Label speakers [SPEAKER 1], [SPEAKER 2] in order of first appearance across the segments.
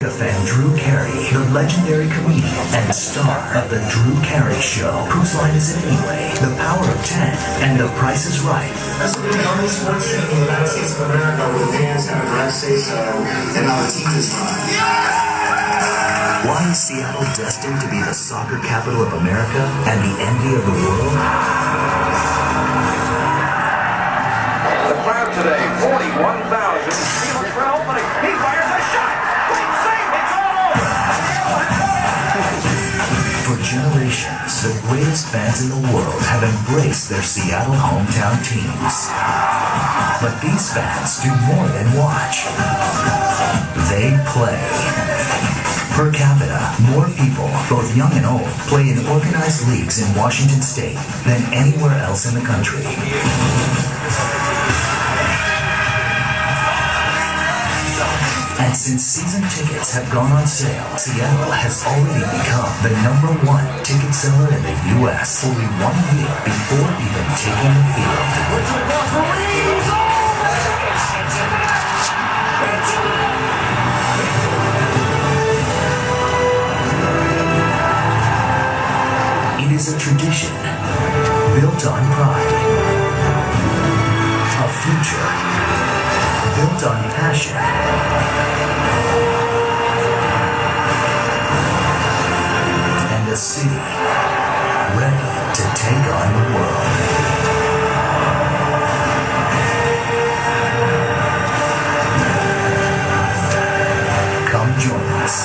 [SPEAKER 1] Florida fan Drew Carey, the legendary comedian and star of The Drew Carey Show. Whose Line Is It Anyway? The Power of 10 and The Price is Right.
[SPEAKER 2] That's the only sports team in the United States of America with fans have a direct say-so in how the team is run.
[SPEAKER 1] Why is Seattle destined to be the soccer capital of America and the envy of the world?
[SPEAKER 3] The crowd today, 41,000. Steelers for opening. He fires a shot. Great save. It's all over.
[SPEAKER 1] For generations, the greatest fans in the world have embraced their Seattle hometown teams. But these fans do more than watch. They play. Per capita, more people, both young and old, play in organized leagues in Washington State than anywhere else in the country. And since season tickets have gone on sale, Seattle has already become the #1 ticket seller in the U.S. only 1 week before even taking the field. It is a tradition built on pride, a future built on passion, and a city ready to take on the world. Come join us.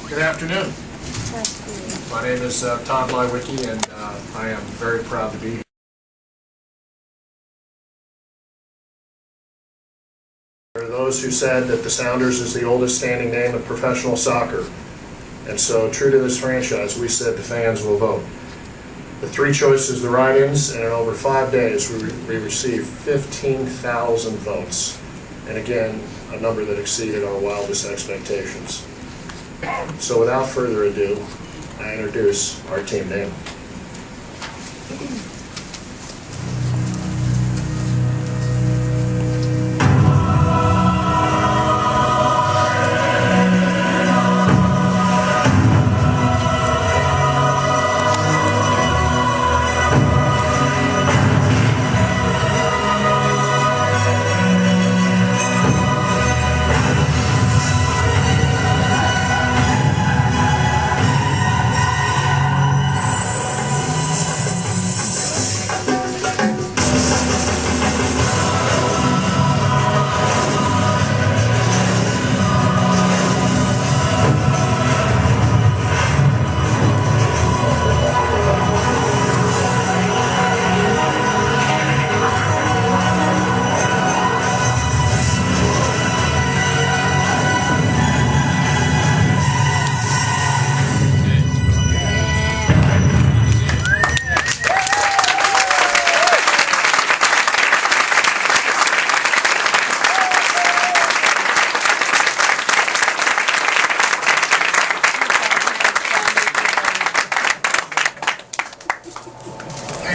[SPEAKER 4] Good afternoon. My name is Todd Lywicki, and I am very proud to be here. There are those who said that the Sounders is the oldest standing name in professional soccer. And so, true to this franchise, we said the fans will vote. The three choices, the write-ins, and in over 5 days, we received 15,000 votes. And again, a number that exceeded our wildest expectations. So without further ado, I introduce our team name.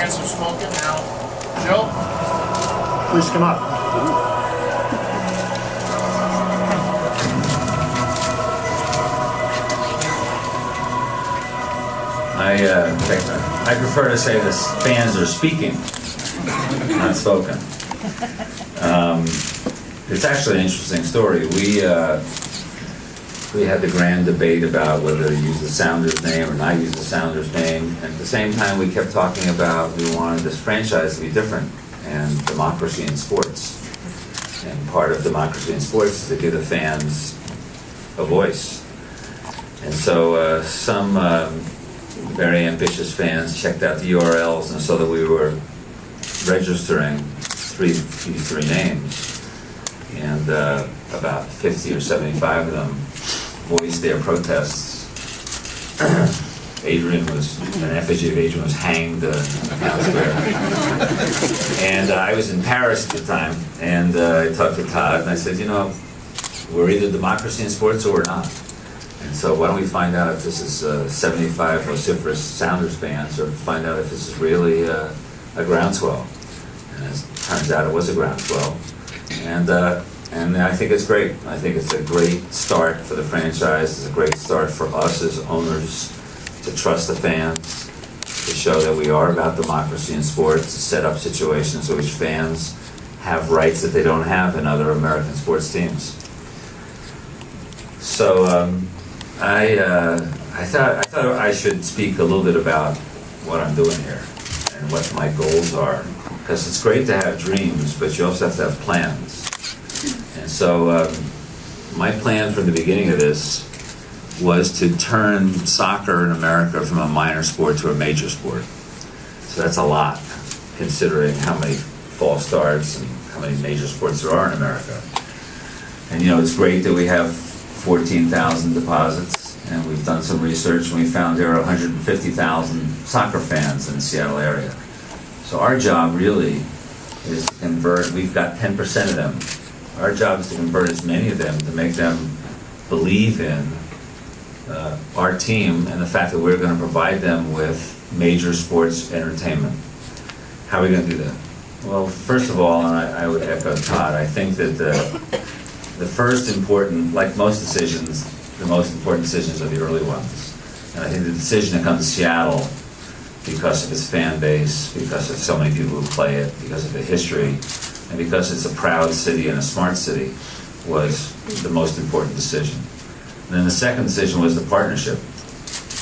[SPEAKER 4] Some smoking now. Joe, please come up.
[SPEAKER 5] I prefer to say the fans are speaking, not spoken. It's actually an interesting story. We had the grand debate about whether to use the Sounders name or not use the Sounders name. And at the same time, we kept talking about we wanted this franchise to be different and democracy in sports. And part of democracy in sports is to give the fans a voice. And so some very ambitious fans checked out the URLs and saw that we were registering these three names. And about 50 or 75 of them voiced their protests An effigy of Adrian was hanged in Town Square. And I was in Paris at the time, and I talked to Todd, and I said, you know, we're either democracy in sports or we're not. And so why don't we find out if this is 75 vociferous Sounders fans, or find out if this is really a groundswell. And as it turns out, it was a groundswell. And I think it's great. I think it's a great start for the franchise. It's a great start for us as owners to trust the fans, to show that we are about democracy in sports, to set up situations in which fans have rights that they don't have in other American sports teams. So I thought I should speak a little bit about what I'm doing here and what my goals are, because it's great to have dreams, but you also have to have plans. And so my plan from the beginning of this was to turn soccer in America from a minor sport to a major sport. So that's a lot, considering how many false starts and how many major sports there are in America. And you know, it's great that we have 14,000 deposits, and we've done some research, and we found there are 150,000 soccer fans in the Seattle area. So our job really is to convert, we've got 10% of them. Our job is to convert as many of them, to make them believe in our team and the fact that we're going to provide them with major sports entertainment. How are we going to do that? Well, first of all, and I would echo Todd, I think that the first important, like most decisions, the most important decisions are the early ones. And I think the decision to come to Seattle, because of its fan base, because of so many people who play it, because of the history, and because it's a proud city and a smart city, was the most important decision. And then the second decision was the partnership.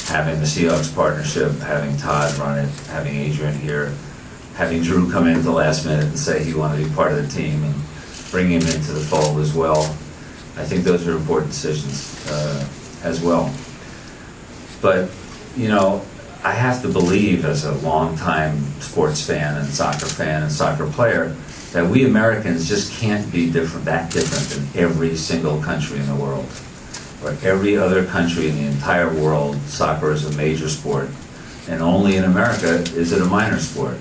[SPEAKER 5] Having the Seahawks partnership, having Todd run it, having Adrian here, having Drew come in at the last minute and say he wanted to be part of the team, and bring him into the fold as well. I think those are important decisions as well. But, you know, I have to believe, as a longtime sports fan and soccer player, that we Americans just can't be that different than every single country in the world. Or every other country in the entire world, soccer is a major sport, and only in America is it a minor sport.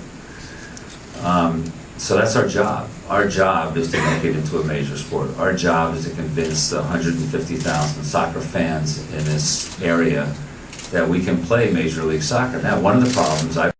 [SPEAKER 5] So that's our job. Our job is to make it into a major sport. Our job is to convince the 150,000 soccer fans in this area that we can play Major League Soccer. Now, one of the problems